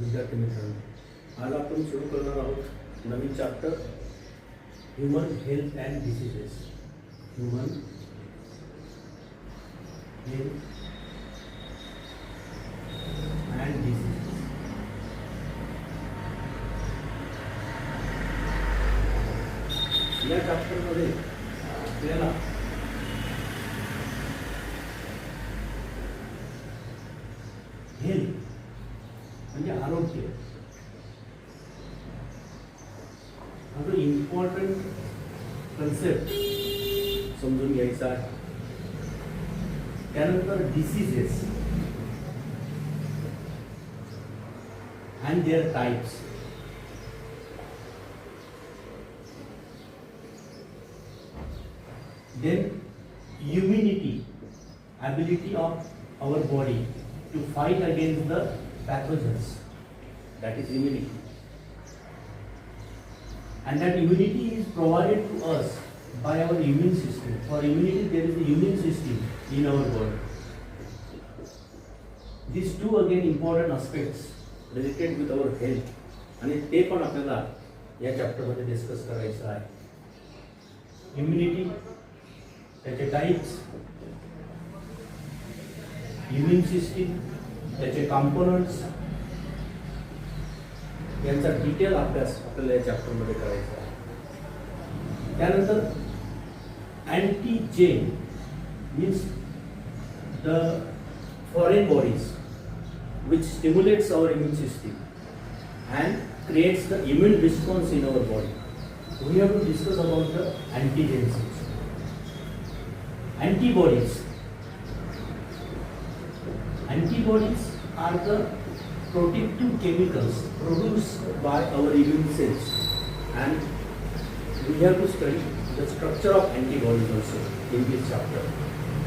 विद्यार्थी मित्रांनो, आज आपण सुरू करणार आहोत नवीन chapter human health and diseases. Human health and diseases. या चॅप्टरमध्ये आपल्याला हेल्थ म्हणजे आरोग्य हा जो इम्पॉर्टंट कन्सेप्ट समजून घ्यायचा आहे. त्यानंतर diseases and their types. Then immunity, ability of our body to fight against the pathogens, that is immunity. And that immunity is provided to us by our immune system. For immunity there is the immune system in our body. These two again important aspects related with our health, आणि ते पण आपल्याला या chapter मध्ये discuss करायचं आहे. Immunity, त्याचे types, immune system, त्याचे कॉम्पोनंट्स, यांचा डिटेल अभ्यास आपल्याला या चॅप्टर मध्ये करायचा आहे. त्यानंतर antigen means the foreign bodies which stimulates our immune system and creates the immune response in our body. We have to discuss about the antigens. Antibodies. Antibodies are the protective chemicals produced by our immune cells, and we have to study the structure of antibodies also in this chapter.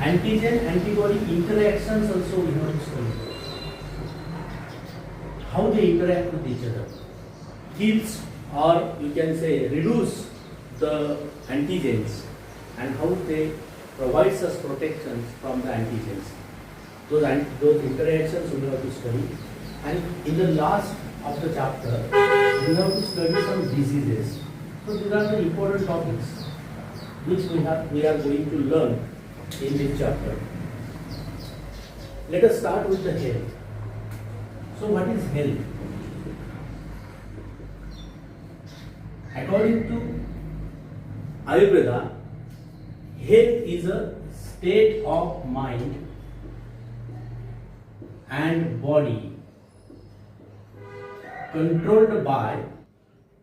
Antigen antibody interactions also we have to study. How they interact with each other, kills or you can say reduce the antigens, and how they provides us protections from the antigens. Those interactions we have to study, and in the last of the chapter we have to study some diseases. So these are the important topics which we are going to learn in this chapter. Let us start with the health. So what is health? According to Ayurveda, health is a state of mind and body controlled by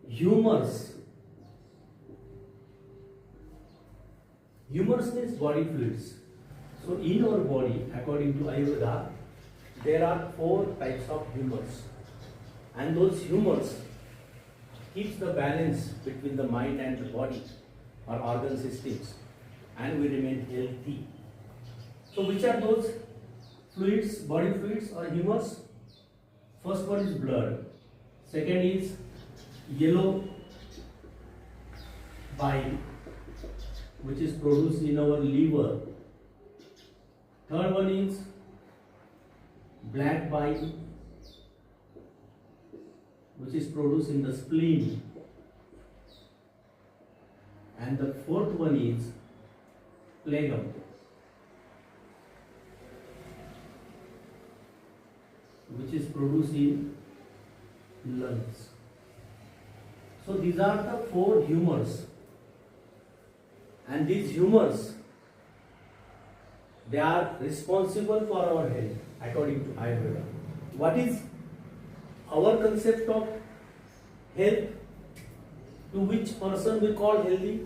humors. Humors means body fluids. So in our body, according to Ayurveda, there are 4 types of humors, and those humors keeps the balance between the mind and the body or organ systems, and we remain healthy. So which are those fluids, body fluids or humors? First one is blood, second is yellow bile which is produced in our liver, third one is black bile which is produced in the spleen, and the fourth one is phlegm which is produced in lungs. So these are the 4 humors, and these humors, they are responsible for our health according to Ayurveda. What is our concept of health? To which person we call healthy?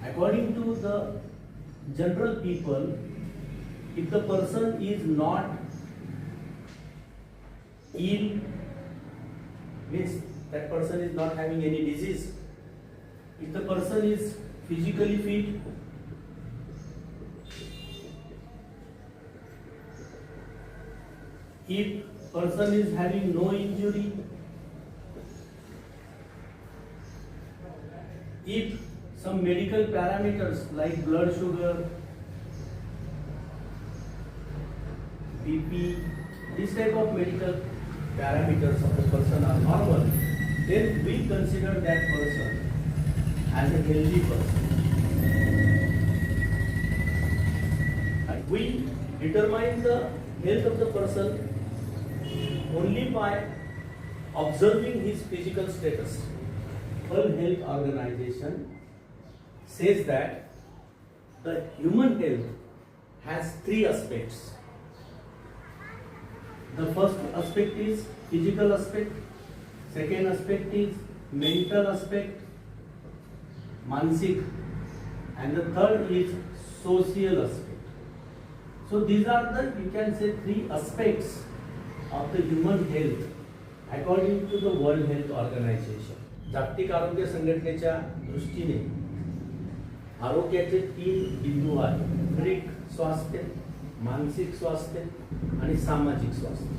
According to the general people, if the person is not ill, means that person is not having any disease. If the person is physically fit, if person is having no injury, if some medical parameters like blood sugar, BP, this type of medical parameters of the person are normal, then we consider that person as a healthy person. And we determine the health of the person only by observing his physical status. World Health Organization says that the human health has three aspects. The first aspect is physical aspect, second aspect is mental aspect, mansik, and the third is social aspect. So these are the, you can say, three aspects of the human health according to the World Health Organization. जागतिक आरोग्य संघटनेच्या दृष्टीने आरोग्याचे तीन बिंदू आहेत: शारीरिक स्वास्थ्य, मानसिक स्वास्थ्य आणि सामाजिक स्वास्थ्य.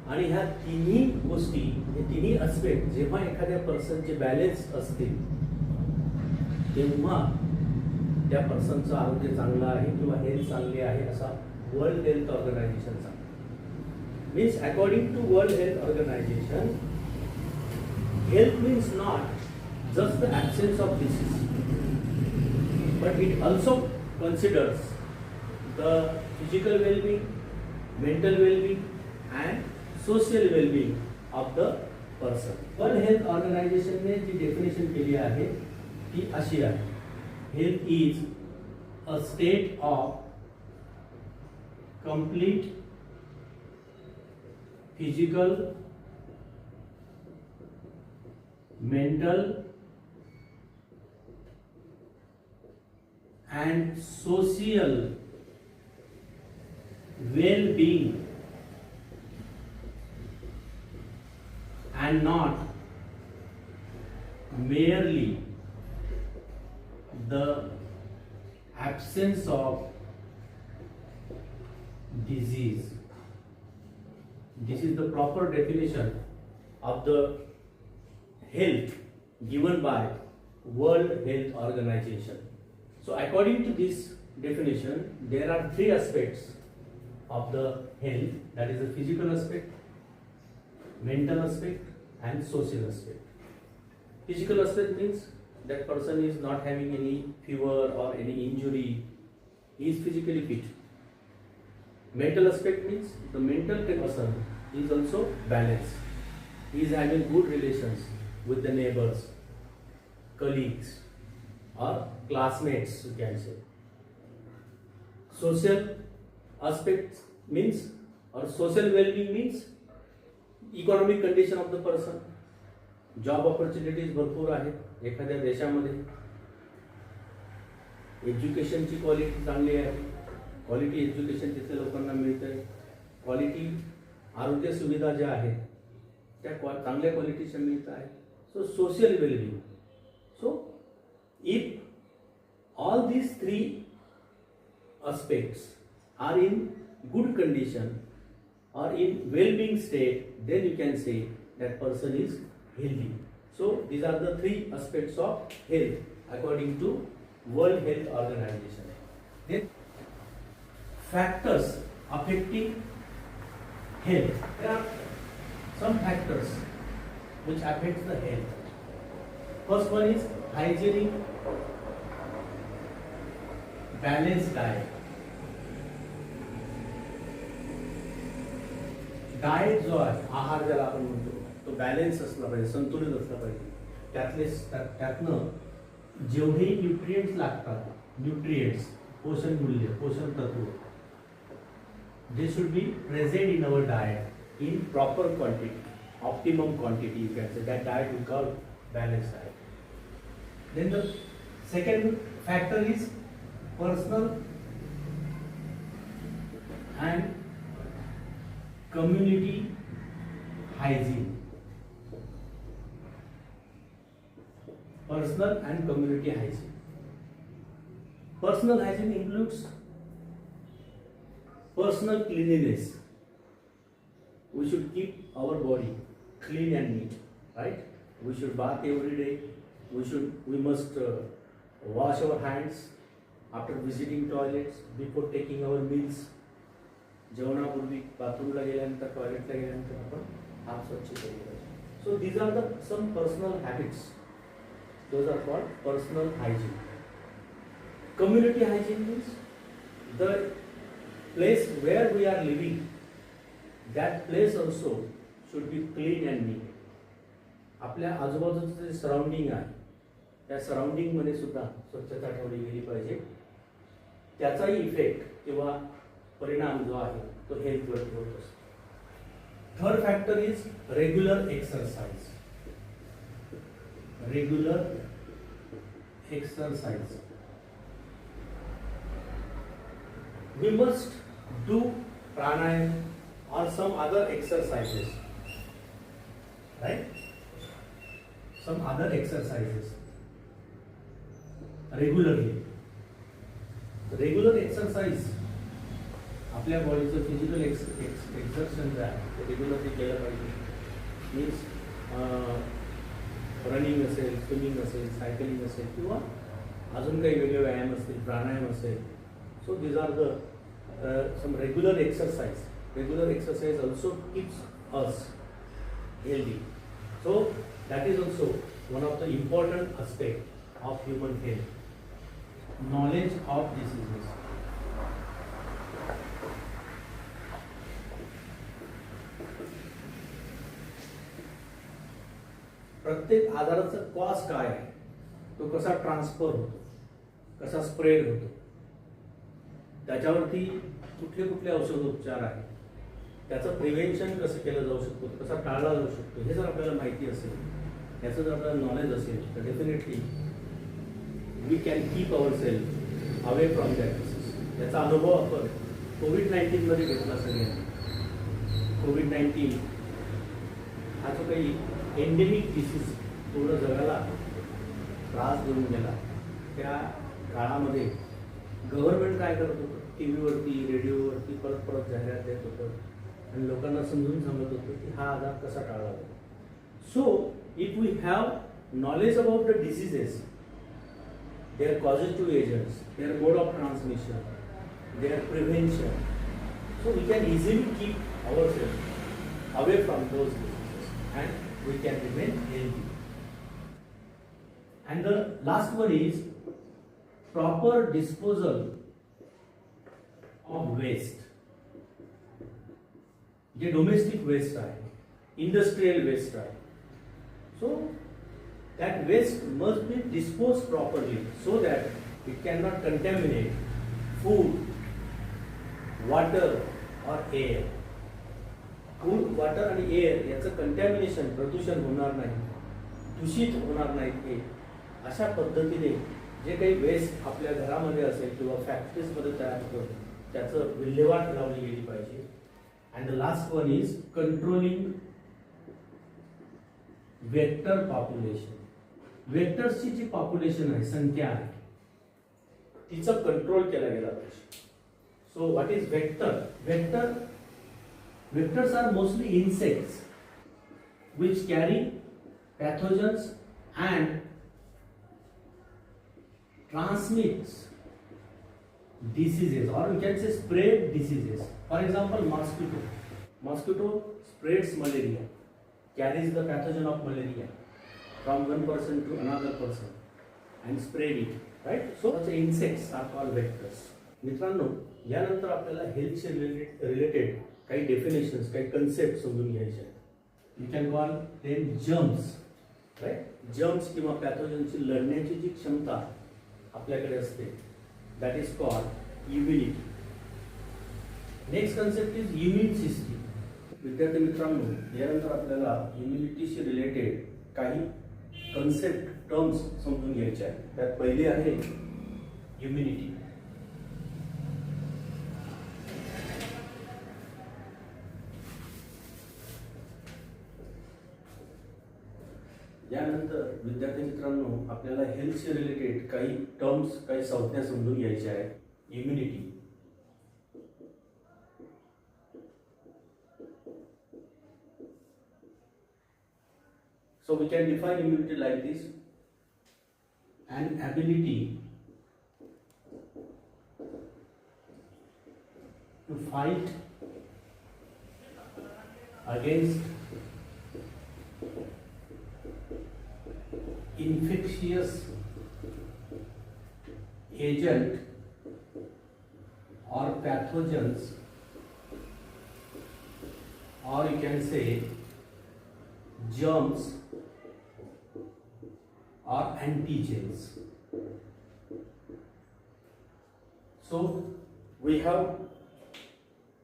आणि ह्या तिन्ही गोष्टी, हे तिन्ही अस्पेक्ट जेव्हा एखाद्या पर्सनचे बॅलन्स असतील तेव्हा त्या पर्सनचं आरोग्य चांगलं आहे किंवा हेल्थ चांगली आहे असा वर्ल्ड हेल्थ ऑर्गनायझेशन सांगतं. Means according to world health organisation, health means not just the absence of disease, but it also considers the physical well-being, mental well-being and social well-being of the person. World Health Organization ने जी definition केली आहे ती अशी आहे: health is a state of complete physical, mental and social well-being, and not merely the absence of disease. This is the proper definition of the health given by World Health Organization. So according to this definition, there are three aspects of the health, that is the physical aspect, mental aspect and social aspect. Physical aspect means that person is not having any fever or any injury, he is physically fit. Mental aspect means the mental person is also balanced, he is having good relations with the neighbors, colleagues or classmates, you can say. Social aspects means, or social well-being means, economic condition of the person. Job opportunities भरपूर आहेत एखाद्या देशामध्ये, एज्युकेशनची quality चांगली आहे, quality education तिथे लोकांना मिळतंय, quality आरोग्य सुविधा ज्या आहेत त्या चांगल्या क्वालिटीच्या मिळत आहेत. So social well-being. So if all these three aspects are in good condition or in well-being state, then you can say that person is healthy. So these are the three aspects of health according to World Health Organization. Then factors affecting health. There are some factors which affects the health. First one is hygienic, balanced diet. Diet जो आहे, आहार ज्याला आपण म्हणतो, तो balance असला पाहिजे, संतुलित असला पाहिजे. त्यातनं जेवढे न्यूट्रिएंट्स लागतात, न्यूट्रिएंट्स पोषण मूल्य, पोषण तत्व, they should be present in our diet in proper quantity, optimum quantity, you can say. That diet we call balanced diet. Then the second factor is personal and community hygiene. Personal and community hygiene. Personal hygiene includes personal cleanliness. We should keep our body clean and neat, right? We should bath every day. We must wash our hands after visiting toilets, before taking our meals. जेवणापूर्वी बाथरूमला गेल्यानंतर टॉयलेटला गेल्यानंतर आपण हात स्वच्छ केले पाहिजे. So these are the some personal habits. Those are called personal hygiene. Community hygiene means the place where we are living, that place also should be clean and neat. आपल्या आजूबाजूचं जे surrounding आहे त्या सराउंडिंगमध्ये सुद्धा स्वच्छता ठेवली गेली पाहिजे. त्याचाही इफेक्ट किंवा परिणाम जो आहे तो हेल्थवरती होत असतो. Third factor is regular exercise. Regular exercise. We must do pranayam or some other exercises, right? Some other exercises regularly. Regular exercise आपल्या बॉडीचं फिजिकल एक्सर्शन जे आहे ते रेग्युलरली केलं पाहिजे. मीन्स रनिंग असेल, स्विमिंग असेल, सायकलिंग असेल किंवा अजून काही वेगळे व्यायाम असतील, प्राणायाम असेल. So these are the some regular exercise. Regular exercise also keeps us healthy. So that is also one of the important aspect of human health. Knowledge of diseases. प्रत्येक आजाराचा कॉज काय आहे, तो कसा ट्रान्सफर होतो, कसा स्प्रेड होतो, त्याच्यावरती कुठले कुठले औषधोपचार आहेत, त्याचं प्रिव्हेन्शन कसं केलं जाऊ शकतो, कसा टाळला जाऊ शकतो, हे जर आपल्याला माहिती असेल, याचं जर आपल्याला नॉलेज असेल तर definitely we can keep our self away from that disease. याचा अनुभव आपण कोविड-19 घेतला सगळ्यांनी. कोविड-19 हा जो काही एंडेमिक डिसीज पूर्ण जगाला त्रास देऊन गेला, त्या काळामध्ये गव्हर्नमेंट काय करत होतं, टी व्हीवरती, रेडिओवरती परत परत जाहिरात देत होतं आणि लोकांना समजून सांगत होतं की हा आजार कसा टाळला जातो. So if we have knowledge about the diseases, their causative agents, their mode of transmission, their prevention, so we can easily keep our self away from those diseases and we can remain healthy. And the last one is proper disposal of waste. जे domestic waste आहे, industrial waste आहे, so that waste must be disposed properly so that it cannot contaminate food, water or air. Food, water आणि air याचं contamination, प्रदूषण होणार नाही, दूषित होणार नाही. अशा पद्धतीने जे काही वेस्ट आपल्या घरामध्ये असेल किंवा फॅक्टरीजमध्ये तयार होतं त्याचं विल्हेवाट लावली गेली पाहिजे. And the last one is controlling vector population. वेक्टर्सची जी पॉप्युलेशन आहे, संख्या आहे, तिचं कंट्रोल केला गेला पाहिजे. So what is vector? Vectors are mostly insects which carry pathogens and transmits diseases, or we can say spread diseases. For example, mosquito. Mosquito spreads malaria, carries the pathogen of malaria from one person to another person and spread it, right? So the insects are called vectors. मित्रांनो, यानंतर आपल्याला हेल्थशी related काही definitions, काही concept समजून घ्यायचे आहेत. You can call them germs, right? Germs किंवा पॅथोजनची लढण्याची जी क्षमता आपल्याकडे असते, that is called immunity. Next concept is immune system. विद्यार्थी मित्रांनो, यानंतर आपल्याला इम्युनिटीशी रिलेटेड काही कन्सेप्ट, टर्म्स समजून घ्यायचे आहेत. त्यात पहिली आहे इम्युनिटी. यानंतर विद्यार्थी मित्रांनो, आपल्याला हेल्थशी रिलेटेड काही टर्म्स, काही संज्ञा समजून घ्यायच्या आहेत. Immunity. So we can define immunity like this: an ability to fight against infectious agent or pathogens, or you can say germs or antigens. So we have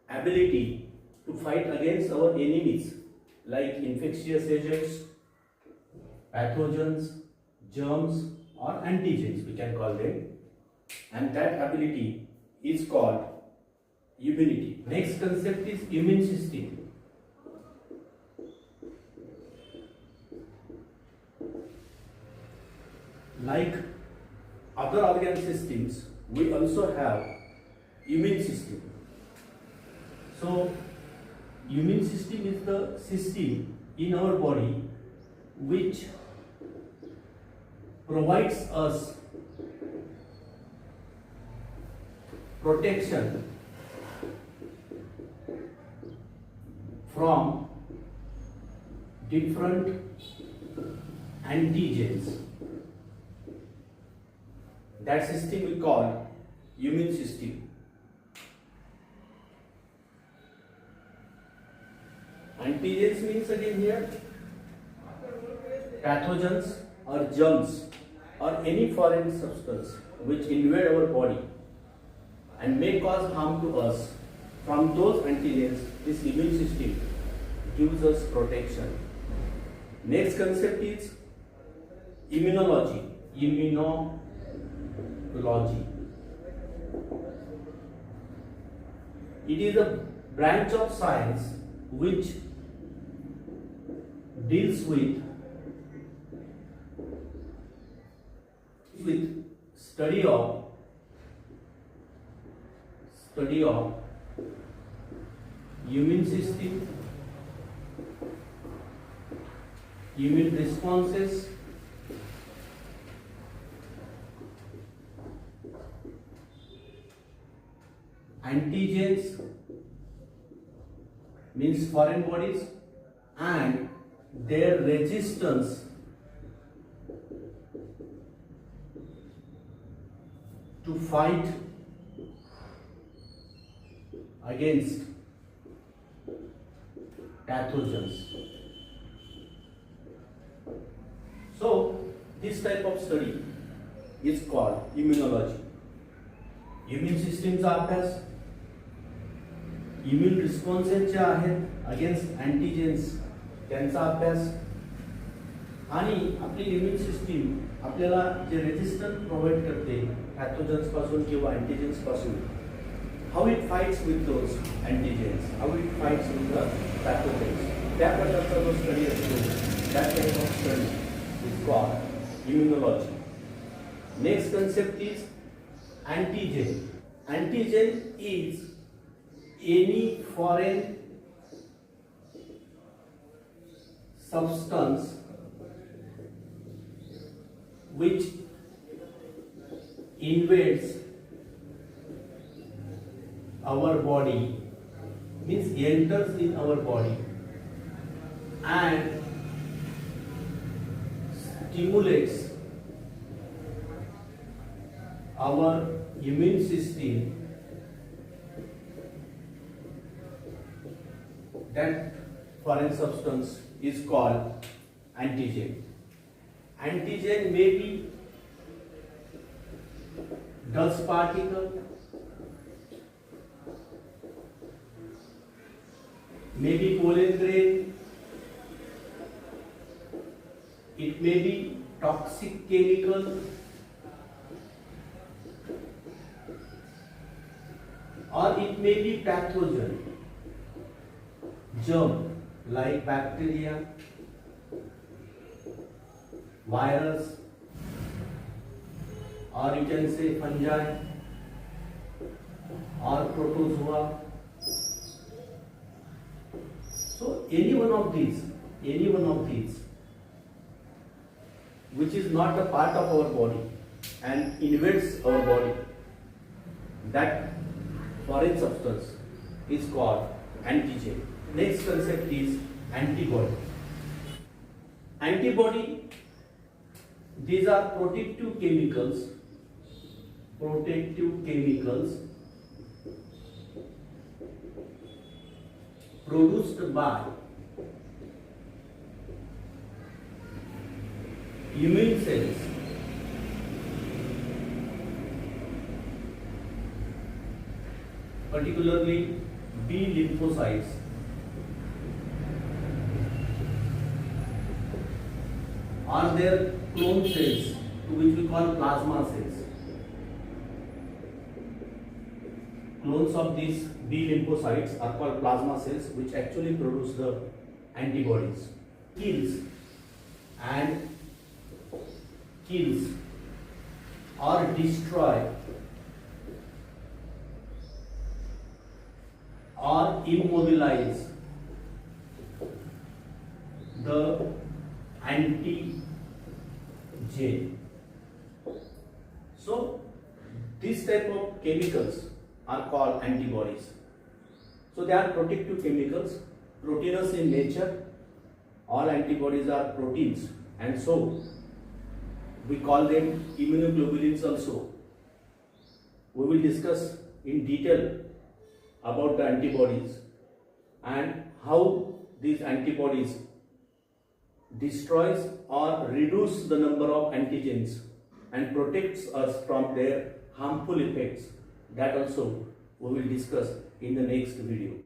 ability to fight against our enemies like infectious agents, pathogens, germs or antigens, we can call them, and that ability is called immunity. Next concept is immune system. Like other organ systems, we also have immune system. So immune system is the system in our body which provides us protection from different antigens. That system we call immune system. Antigens means again here pathogens or germs or any foreign substance which invade our body and may cause harm to us. From those antigens, this immune system gives us protection. Next concept is immunology. Immunology. It is a branch of science which deals with study of immune system, immune responses, antigens means foreign bodies and their resistance to fight against pathogens. So this type of study is called immunology. Immune systemचा अभ्यास, immune responses जे आहेत against अँटीजेन्स त्यांचा अभ्यास आणि आपली immune system आपल्याला जे resistance provide करते pathogens पासून किंवा अँटीजेन्स पासून, how it fights with those antigens, how it fights with the pathogens. त्या प्रकारचा जो स्टडी असतो, that type of study is called immunology. Next concept is antigen. Antigen is any foreign substance which invades our body, means enters in our body and stimulates our immune system. That foreign substance is called antigen. Antigen may be dust particle, maybe pollen grain, it may be toxic chemical, or it may be pathogen, germ like bacteria, virus, or you can say fungi or protozoa. So any one of these which is not a part of our body and invades our body, that foreign substance is called antigen. Next concept is antibody. Antibody, these are protective chemicals produced by immune cells particularly B lymphocytes or their clone cells, which we call plasma cells. Clones of these B lymphocytes are called plasma cells, which actually produce the antibodies. Kills or destroy or immobilize the antigen. So this type of chemicals are called antibodies. So they are protective chemicals, proteinous in nature. All antibodies are proteins, and so we call them immunoglobulins also. We will discuss in detail about the antibodies and how these antibodies destroys or reduce the number of antigens and protects us from their harmful effects. That also we will discuss in the next video.